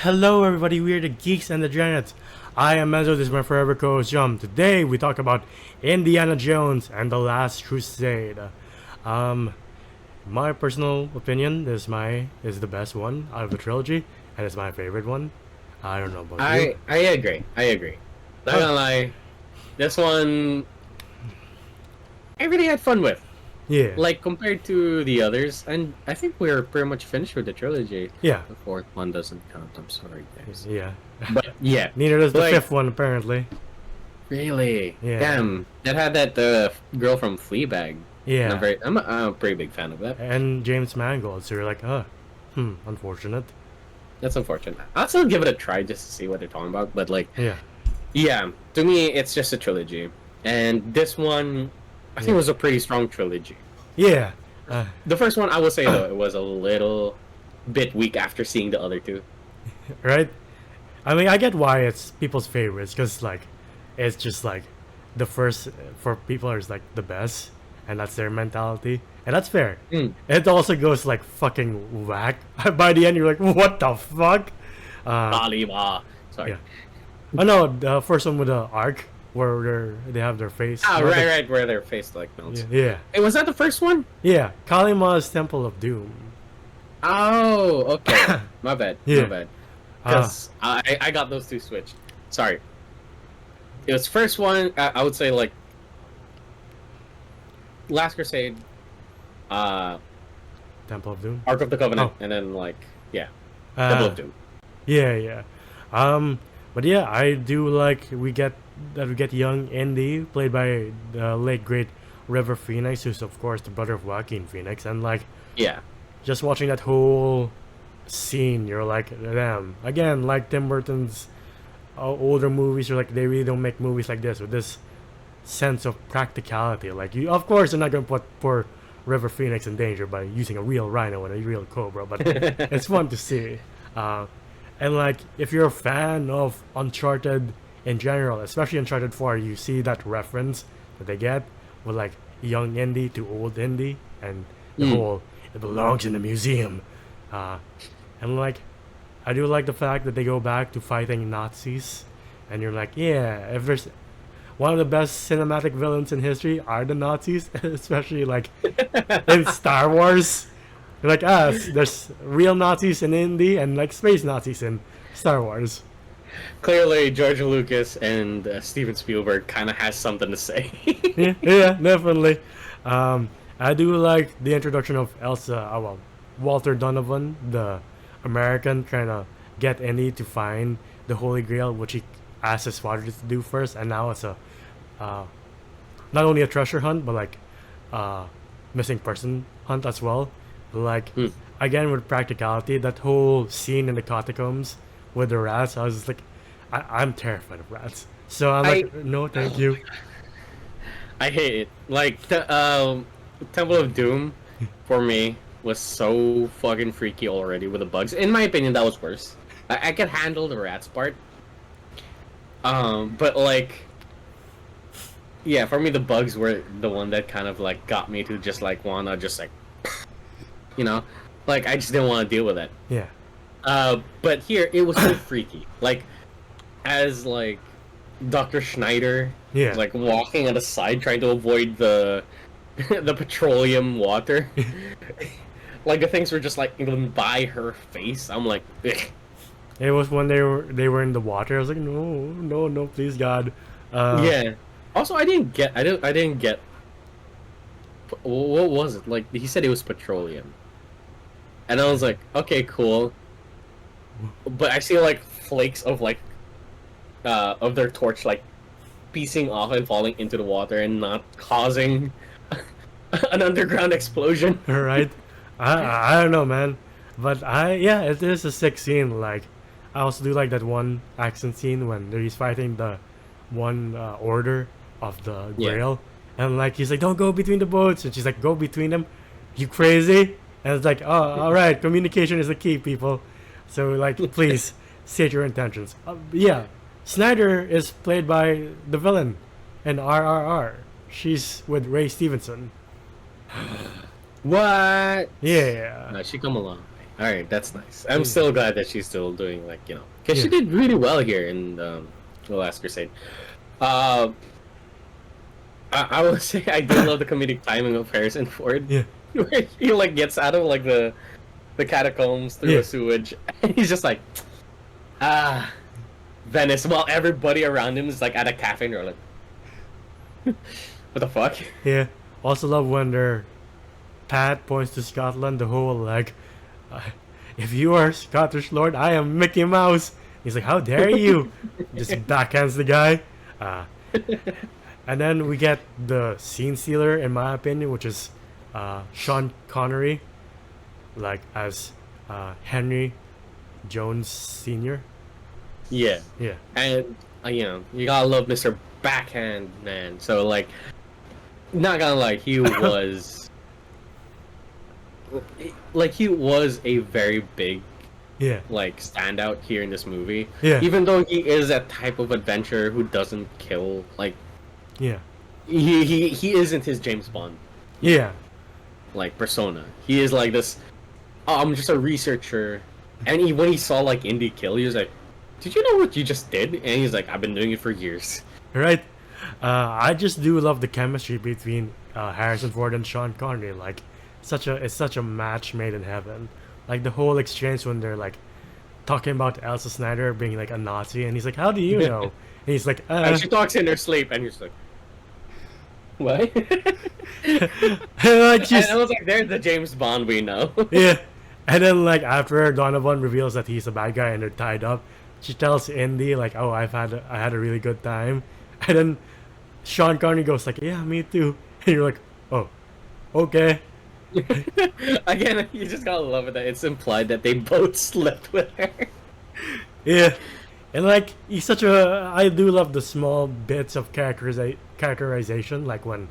Hello everybody, we are the Geeks and the Janets. I am Enzo, this is my forever co-host Jum. Today we talk about Indiana Jones and the Last Crusade. My personal opinion is the best one out of the trilogy, and it's my favorite one. I don't know about you. I agree. Not gonna lie, this one I really had fun with. Yeah. Like compared to the others, and I think we're pretty much finished with the trilogy. Yeah. The fourth one doesn't count. I'm sorry, guys. Yeah. But yeah, Neither does the like, fifth one apparently. Really? Yeah. Damn, that had that girl from Fleabag. Yeah. I'm a pretty big fan of that. And James Mangold, so you're like, unfortunate. That's unfortunate. I'll still give it a try just to see what they're talking about. But like, Yeah. yeah, to me, it's just a trilogy, and this one, I think, was a pretty strong trilogy. Yeah. The first one, I will say though, it was a little bit weak after seeing the other two. Right? I mean, I get why it's people's favorites, because like, it's just like the first for people is like the best, and that's their mentality, and that's fair. It also goes like fucking whack. By the end, you're like, what the fuck? Alima. Sorry. Yeah. Oh no, the first one with the arc where they have their face. Oh, right, where their face like melts. Yeah. Hey, was that the first one? Yeah. Kalima's Temple of Doom. Oh, okay. My bad. Yeah. My bad. Because I got those two switched. Sorry. It was first one, I would say, like, Last Crusade, Temple of Doom. Ark of the Covenant, and then, like, yeah, Temple of Doom. Yeah. But yeah, I do like we get young Indy played by the late great River Phoenix, who's of course the brother of Joaquin Phoenix, and like Yeah. just watching that whole scene, you're like, damn. Again, like Tim Burton's older movies, you're like, they really don't make movies like this with this sense of practicality. Like, you, of course, they're not gonna put poor River Phoenix in danger by using a real rhino and a real cobra, but it's fun to see. And like, if you're a fan of Uncharted in general, especially Uncharted 4, you see that reference that they get with like young Indy to old Indy, and the whole it belongs in the museum. And like, I do like the fact that they go back to fighting Nazis, and you're like, yeah, if there's one of the best cinematic villains in history are the Nazis, especially like in Star Wars. Like us, there's real Nazis in Indy and like space Nazis in Star Wars. Clearly, George Lucas and Steven Spielberg kind of has something to say. yeah, definitely. I do like the introduction of Walter Donovan, the American, trying to get Indy to find the Holy Grail, which he asked his father to do first, and now it's a not only a treasure hunt, but like missing person hunt as well. Like, again, with practicality, that whole scene in the catacombs with the rats, I was just like, I'm terrified of rats. So I'm like, no, thank you. I hate it. Like, Temple of Doom, for me, was so fucking freaky already with the bugs. In my opinion, that was worse. I could handle the rats part. But like, yeah, for me, the bugs were the one that kind of like got me to just like wanna just like, you know, like I just didn't want to deal with it. Yeah. But here it was so freaky. Like, as like Dr. Schneider, Yeah. like walking on the side trying to avoid the the petroleum water. Like the things were just like even by her face. I'm like, ugh. It was when they were in the water. I was like, no, please God. Yeah. Also, I didn't get. What was it? Like he said it was petroleum, and I was like, okay, cool. But I see like flakes of like, of their torch like, piecing off and falling into the water and not causing an underground explosion. Right. I don't know, man. But it is a sick scene. Like, I also do like that one action scene when he's fighting the one order of the Grail, and like he's like, don't go between the boats, and she's like, go between them, you crazy? And it's like, oh, all right, communication is the key, people. So like, please state your intentions. Yeah, Snyder is played by the villain in RRR. She's with Ray Stevenson. What? Yeah. No, she come along. All right, that's nice. I'm still glad that she's still doing like because Yeah. she did really well here in the Last Crusade. Uh, I would say I do love the comedic timing of Harrison Ford, Yeah. where he like gets out of like the catacombs through Yeah. a sewage, and he's just like, Venice, while everybody around him is like at a cafe, and they're like, what the fuck? Yeah. Also love when their Pat points to Scotland, the whole like, uh, if you are Scottish Lord, I am Mickey Mouse. He's like, how dare you? Just backhands the guy. And then we get the scene stealer, in my opinion, which is Sean Connery, like as Henry Jones Sr. Yeah, Yeah. and you gotta love Mr. Backhand, man. So like, not gonna lie, he was he was a very big Yeah. like standout here in this movie. Yeah. Even though he is a type of adventurer who doesn't kill, like Yeah. he isn't his James Bond Yeah. like persona. He is like this. Oh, I'm just a researcher, and when he saw like Indy kill, he was like, "Did you know what you just did?" And he's like, "I've been doing it for years." Right. I just do love the chemistry between Harrison Ford and Sean Connery. Like, it's such a match made in heaven. Like the whole exchange when they're like talking about Elsa Snyder being like a Nazi, and he's like, "How do you know?" And he's like, And she talks in her sleep, and he's like, "What?" like And I was like, "There's the James Bond we know." yeah. And then like after Donovan reveals that he's a bad guy and they're tied up, she tells Indy like, "Oh, I had a really good time," and then Sean Connery goes like, "Yeah, me too," and you're like, "Oh, okay." Again, you just gotta love it that it's implied that they both slept with her. Yeah, and like he's such a. I do love the small bits of characterization, like when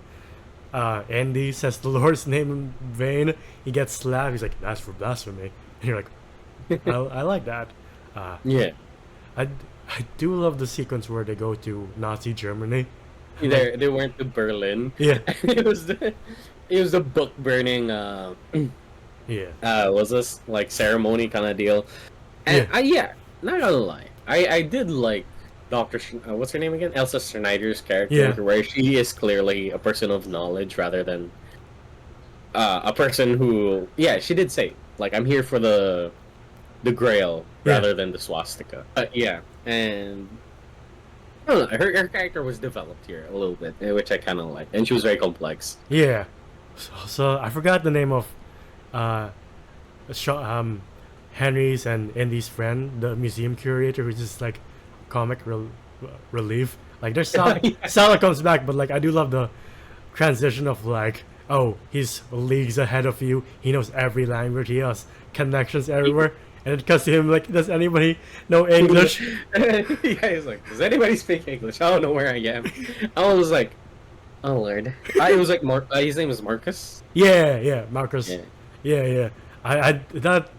Andy says the Lord's name in vain, he gets slapped. He's like, "That's for blasphemy," and you're like, I like that." Yeah, I do love the sequence where they go to Nazi Germany. they went to Berlin. Yeah, it was the book burning. yeah, Was this like ceremony kind of deal? And not gonna lie, I did like what's her name again? Elsa Schneider's character, Yeah. where she is clearly a person of knowledge rather than a person who, she did say like, I'm here for the Grail rather than the swastika. Yeah, and I don't know, her character was developed here a little bit, which I kind of like, and she was very complex. yeah. So I forgot the name of Henry's and Indy's friend, the museum curator, who's just like comic relief. Like there's Sala comes back, but like I do love the transition of like, oh, he's leagues ahead of you. He knows every language. He has connections everywhere. And it cuts to him like, does anybody know English? He's like, does anybody speak English? I don't know where I am. I was like, oh lord. It was like his name was Marcus. Yeah, Marcus. Yeah. Yeah. I that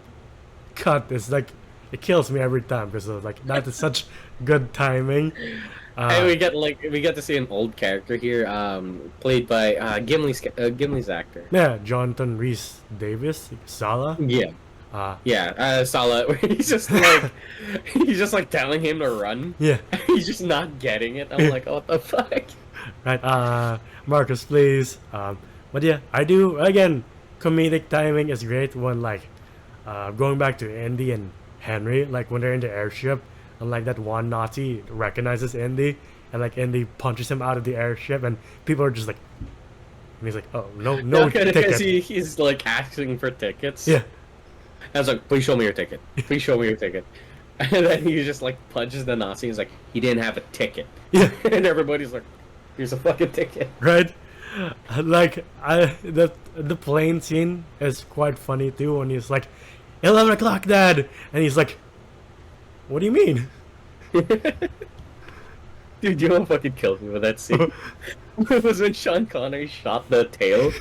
cut is like, it kills me every time because like that is such good timing. And we get to see an old character here, played by Gimli's actor. Yeah, Jonathan Rhys Davis, Sala. Yeah. Salah, where he's just like telling him to run. Yeah. He's just not getting it. I'm like, what the fuck? Right. Marcus, please. But yeah, I do again. Comedic timing is great when like, going back to Andy and Henry, like when they're in the airship, and like that one Nazi recognizes Andy, and like Andy punches him out of the airship, and people are just like, and he's like, oh no Because ticket. he's like asking for tickets. Yeah. I was like, please show me your ticket. Please show me your ticket. And then he just like punches the Nazi. He's like, he didn't have a ticket. Yeah. And everybody's like, here's a fucking ticket. Right. Like the plane scene is quite funny too when he's like, 11 o'clock, Dad, and he's like, what do you mean? Dude, you know what fucking killed me with that scene? It was when Sean Connery shot the tail.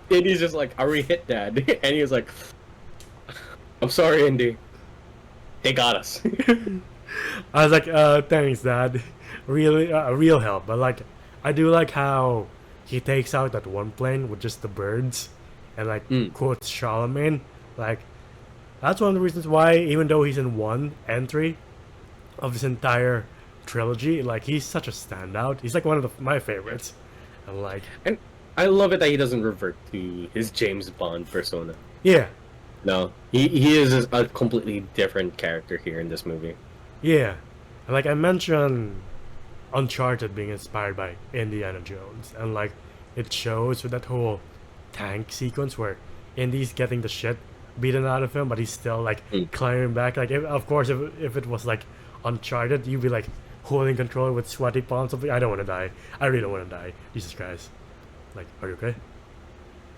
And he's just like, are we hit, Dad? And he was like, I'm sorry, Indy. They got us. I was like, thanks, Dad. Really, real help. But like, I do like how he takes out that one plane with just the birds, and like Mm. quotes Charlemagne. Like that's one of the reasons why, even though he's in one entry of this entire trilogy, like he's such a standout. He's like one of my favorites. And like, And I love it that he doesn't revert to his James Bond persona. yeah, No, he is a completely different character here in this movie. yeah. And like I mentioned, Uncharted being inspired by Indiana Jones, and like it shows with that whole tank sequence where Indy's getting the shit beaten out of him, but he's still like Mm. climbing back. Like, of course, if it was like Uncharted, you'd be like holding control with sweaty palms. I don't want to die. I really don't want to die. Jesus Christ. Like, are you okay?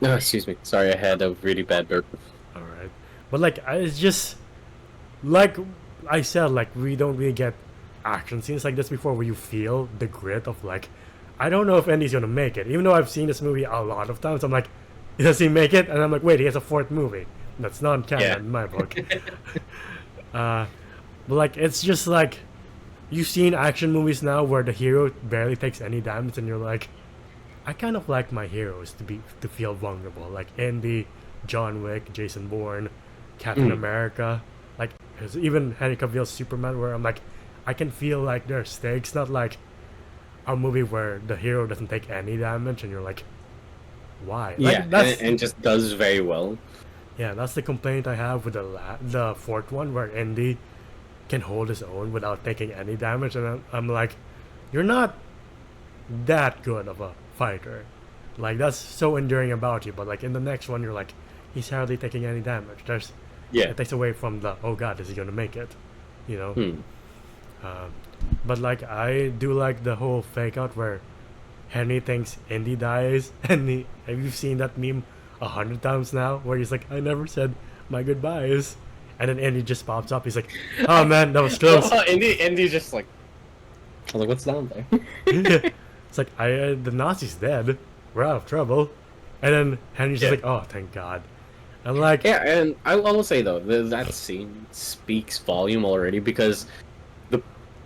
No, excuse me. Sorry, I had a really bad burp. All right. But like, it's just like I said, like we don't really get action scenes like this before, where you feel the grit of like, I don't know if Andy's gonna make it. Even though I've seen this movie a lot of times, I'm like, does he make it? And I'm like, wait, he has a fourth movie. That's non-canon Yeah. in my book. But like, it's just like you've seen action movies now where the hero barely takes any damage, and you're like, I kind of like my heroes to feel vulnerable, like Andy, John Wick, Jason Bourne, Captain America, like even Henry Cavill's Superman, where I'm like, I can feel like there are stakes, not like a movie where the hero doesn't take any damage, and you're like, why? Like, Yeah, that's and just does very well. yeah, that's the complaint I have with the fourth one, where Andy can hold his own without taking any damage, and I'm like, you're not that good of a fighter. Like, that's so endearing about you, but like in the next one, you're like, he's hardly taking any damage. Yeah. It takes away from the, oh god, is he gonna make it? You know. Hmm. But like, I do like the whole fake out where Henry thinks Indy dies, and have you seen that meme 100 times now, where he's like, I never said my goodbyes, and then Indy just pops up. He's like, oh man, that was close. Andy's just like, I was like, what's down there? It's like, the Nazi's dead. We're out of trouble. And then Henry's just Yeah. like, oh, thank God. And like, Yeah, and I will say though, that scene speaks volume already, because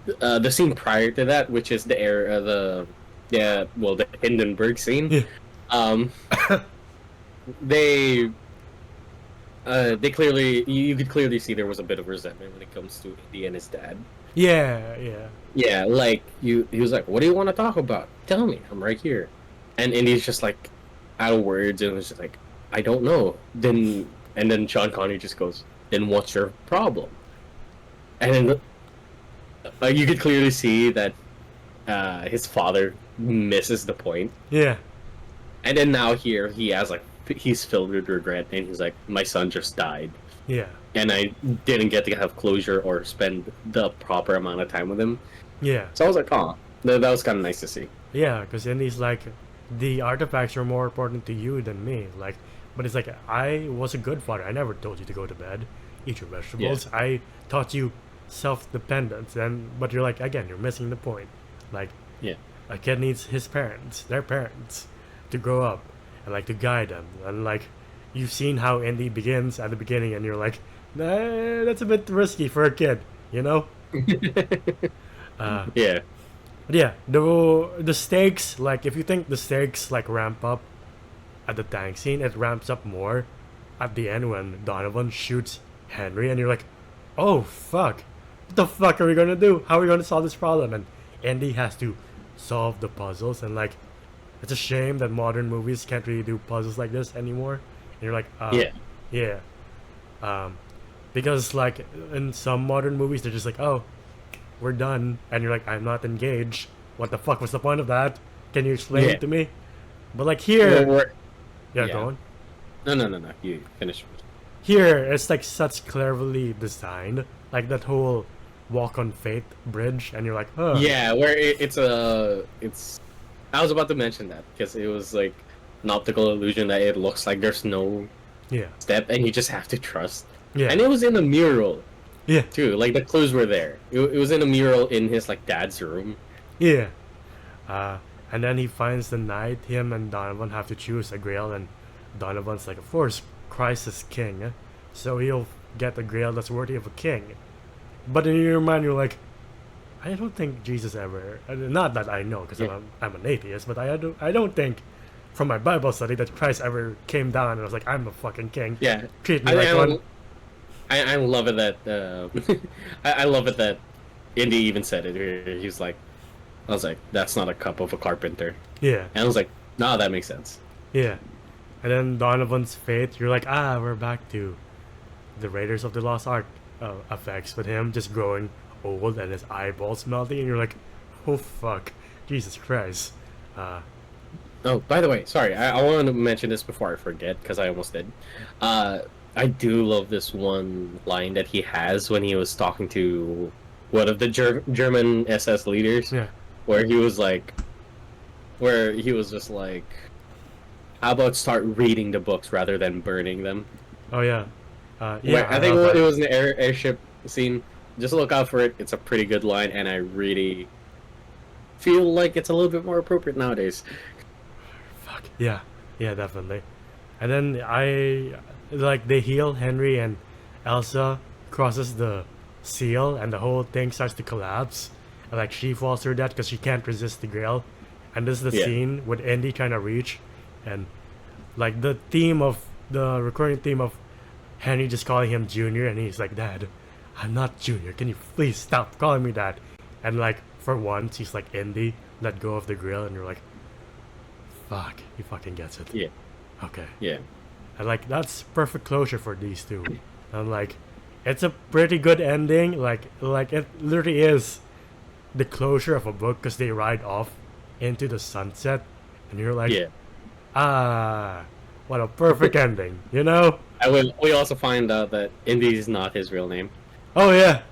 the scene prior to that, which is the Hindenburg scene, Yeah. they clearly, you could clearly see there was a bit of resentment when it comes to Indy and his dad. yeah. Yeah, like he was like, "What do you want to talk about? Tell me, I'm right here." And Indy's just like out of words, and was just like, "I don't know." And then Sean Connery just goes, "Then what's your problem?" And then you could clearly see that his father misses the point. Yeah. And then now here he has like, he's filled with regret, and he's like, "My son just died, Yeah. and I didn't get to have closure or spend the proper amount of time with him." Yeah. So I was like, "Oh, that was kind of nice to see." Yeah, because Indy's like, the artifacts are more important to you than me. Like, but it's like, I was a good father. I never told you to go to bed, eat your vegetables. Yeah. I taught you self-dependence. But you're like, again, you're missing the point. Like, Yeah. a kid needs their parents, to grow up and like to guide them. And like, you've seen how Indy begins at the beginning, and you're like, nah, that's a bit risky for a kid, you know? Yeah. But yeah, the stakes, like if you think the stakes like ramp up at the tank scene, it ramps up more at the end when Donovan shoots Henry, and you're like, oh fuck, what the fuck are we gonna do? How are we gonna solve this problem? And Andy has to solve the puzzles, and like, it's a shame that modern movies can't really do puzzles like this anymore. And you're like, yeah, because like in some modern movies they're just like, oh, we're done, and you're like, I'm not engaged. What the fuck was the point of that? Can you explain it to me? But like here, Yeah. go on. No. You finish. Here, it's like such cleverly designed, like that whole walk on faith bridge, and you're like, huh. Yeah, where it's I was about to mention that because it was like an optical illusion that it looks like there's no Yeah. step, and you just have to trust. Yeah. And it was in a mural Yeah. too. Like the clues were there. It was in a mural in his like dad's room. Yeah. And then he finds the night him and Donovan have to choose a grail, and Donovan's like, of course, Christ is king, so he'll get a grail that's worthy of a king. But in your mind, you're like, I don't think Jesus ever. Not that I know, because I'm an atheist, but I don't think from my Bible study that Christ ever came down and was like, I'm the fucking king. Yeah, Treat me like one. I love it that I love it that Indy even said it. He's like, I was like, that's not a cup of a carpenter. Yeah. And I was like, nah, that makes sense. Yeah. And then Donovan's fate, you're like, we're back to the Raiders of the Lost Ark effects with him just growing old and his eyeballs melting, and you're like, oh fuck, Jesus Christ. Oh, by the way, sorry, I wanted to mention this before I forget, because I almost did. I do love this one line that he has when he was talking to one of the German SS leaders, Yeah. where he was just like, how about start reading the books rather than burning them? Oh yeah. Yeah, I think it was an airship scene. Just look out for it. It's a pretty good line, and I really feel like it's a little bit more appropriate nowadays. Fuck. Yeah. Yeah, definitely. And then they heal Henry, and Elsa crosses the seal and the whole thing starts to collapse. And like she falls to her death because she can't resist the grail. And this is the scene with Indy trying to reach, and like the recurring theme of Henry just calling him Junior, and he's like, Dad, I'm not Junior. Can you please stop calling me that? And like for once he's like, Indy, let go of the grill, and you're like, fuck, he fucking gets it. Yeah. Okay. Yeah. And like that's perfect closure for these two. And like it's a pretty good ending. Like it literally is the closure of a book because they ride off into the sunset, and you're like, what a perfect ending, you know? We also find out that Indy is not his real name. Oh yeah.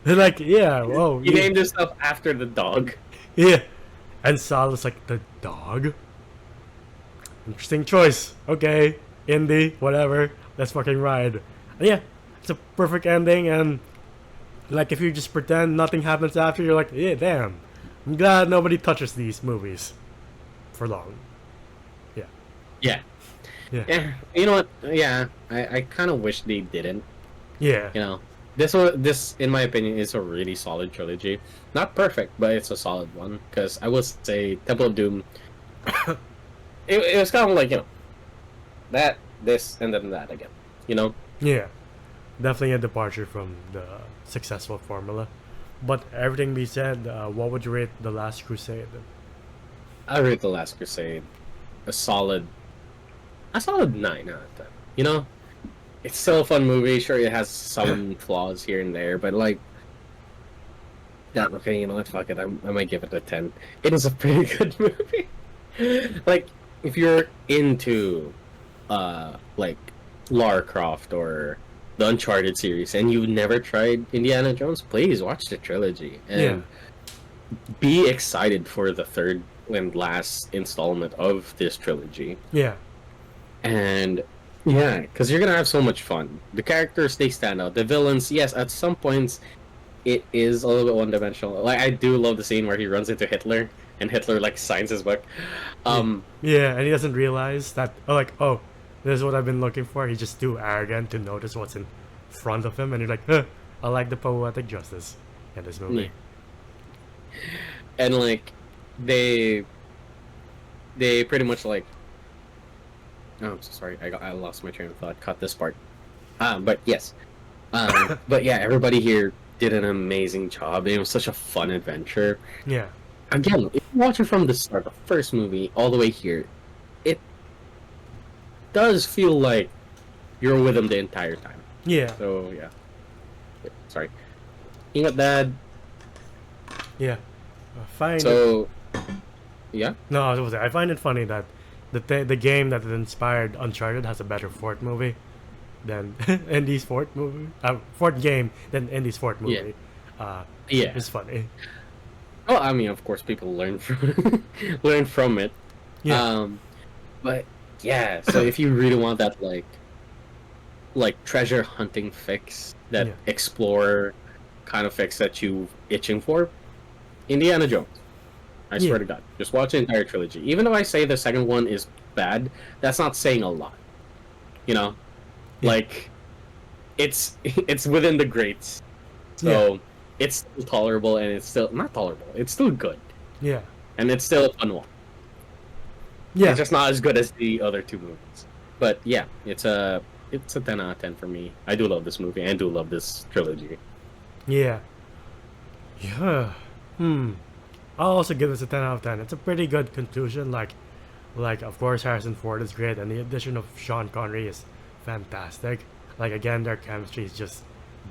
They're like, yeah, whoa. He named himself after the dog. Yeah. And Sal is like, the dog? Interesting choice. Okay, Indy, whatever. Let's fucking ride. And yeah, it's a perfect ending, and like if you just pretend nothing happens after, you're like, yeah, damn. I'm glad nobody touches these movies for long. Yeah. Yeah. Yeah. Yeah. You know what? Yeah, I kind of wish they didn't. Yeah. You know, this in my opinion is a really solid trilogy. Not perfect, but it's a solid one. Because I will say, Temple of Doom. it was kind of like, you know, that, this, and then that again. You know. Yeah. Definitely a departure from the successful formula. But everything we said, what would you rate The Last Crusade? I rate The Last Crusade a solid 9 out of 10. You know, it's still a fun movie. Sure, it has some flaws here and there, but like, that. Okay, you know what? Fuck it. I might give it a 10. It is a pretty good movie. Like, if you're into, like, Lara Croft or the Uncharted series, and you've never tried Indiana Jones, please watch the trilogy and be excited for the third and last installment of this trilogy. Yeah. And yeah, because you're gonna have so much fun. The characters, they stand out. The villains, yes, at some points it is a little bit one-dimensional. Like, I do love the scene where he runs into Hitler and Hitler like signs his book. Yeah, and he doesn't realize that. Oh, this is what I've been looking for. He's just too arrogant to notice what's in front of him, and you're like, I like the poetic justice in this movie. Yeah. And like, they pretty much like. Oh, I'm so sorry. I lost my train of thought. Cut this part. But yes. But yeah, everybody here did an amazing job. It was such a fun adventure. Yeah. Again, if you watch it from the start, the first movie, all the way here, it does feel like you're with them the entire time. Yeah. So yeah. Sorry. You know, Dad. Yeah. Yeah. No, I find it funny that the game that inspired Uncharted has a better fourth movie than Indy's fourth movie. Fourth game than Indy's fourth movie. Yeah. It's funny. Well, I mean, of course, people learn from it. Yeah. But yeah, so if you really want that like treasure hunting fix, that explorer kind of fix that you itching for, Indiana Jones. I swear to God, just watch the entire trilogy. Even though I say the second one is bad, that's not saying a lot. You know, like it's within the greats, so it's still tolerable, and it's still not tolerable. It's still good. Yeah, and it's still a fun one. Yeah, It's just not as good as the other two movies. But yeah, it's a 10 out of 10 for me. I do love this movie and do love this trilogy. yeah, yeah. I'll also give this a 10 out of 10. It's a pretty good conclusion. Like of course Harrison Ford is great, and the addition of Sean Connery is fantastic. Like again, their chemistry is just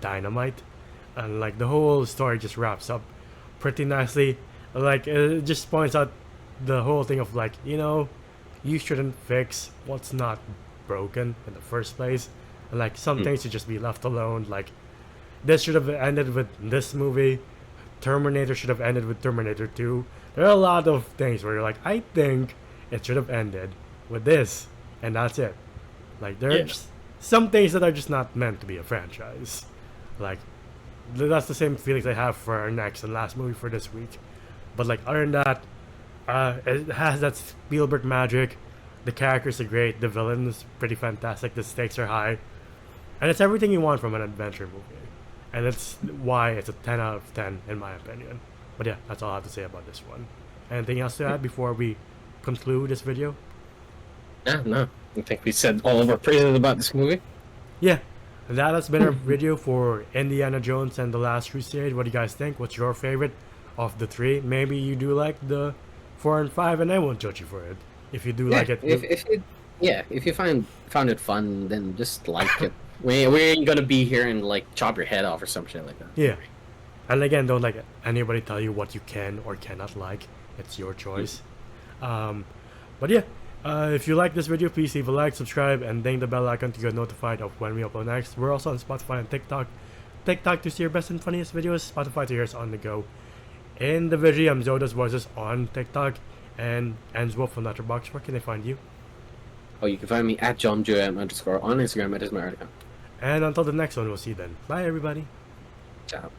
dynamite, and like the whole story just wraps up pretty nicely. Like it just points out the whole thing of like, you shouldn't fix what's not broken in the first place. And like some things should just be left alone. Like this should have ended with this movie. Terminator should have ended with Terminator 2. There are a lot of things where you're like, I think it should have ended with this, and that's it. Like there's some things that are just not meant to be a franchise. Like that's the same feelings I have for our next and last movie for this week. But like other than that, it has that Spielberg magic. The characters are great. The villain is pretty fantastic. The stakes are high, and it's everything you want from an adventure movie. And it's why it's a 10 out of 10 in my opinion. But yeah, that's all I have to say about this one. Anything else to add before we conclude this video? Yeah, no. I think we said all of our praises about this movie. Yeah, that has been our video for Indiana Jones and the Last Crusade. What do you guys think? What's your favorite of the three? Maybe you do like the 4 and 5, and I won't judge you for it. If you do like it, If you found it fun, then just like it. We ain't gonna be here and like chop your head off or some shit like that. yeah. And again, don't let anybody tell you what you can or cannot like. It's your choice. But yeah, if you like this video, please leave a like, subscribe, and ding the bell icon to get notified of when we upload next. We're also on Spotify and TikTok. TikTok to see your best and funniest videos, Spotify to hear us on the go. In the video, I'm Zoda's Voices on TikTok, and Wolf on Letterboxd. Where can they find you? Oh, you can find me at JohnJoM_ on Instagram. That is my account. And until the next one, we'll see you then. Bye, everybody. Ciao.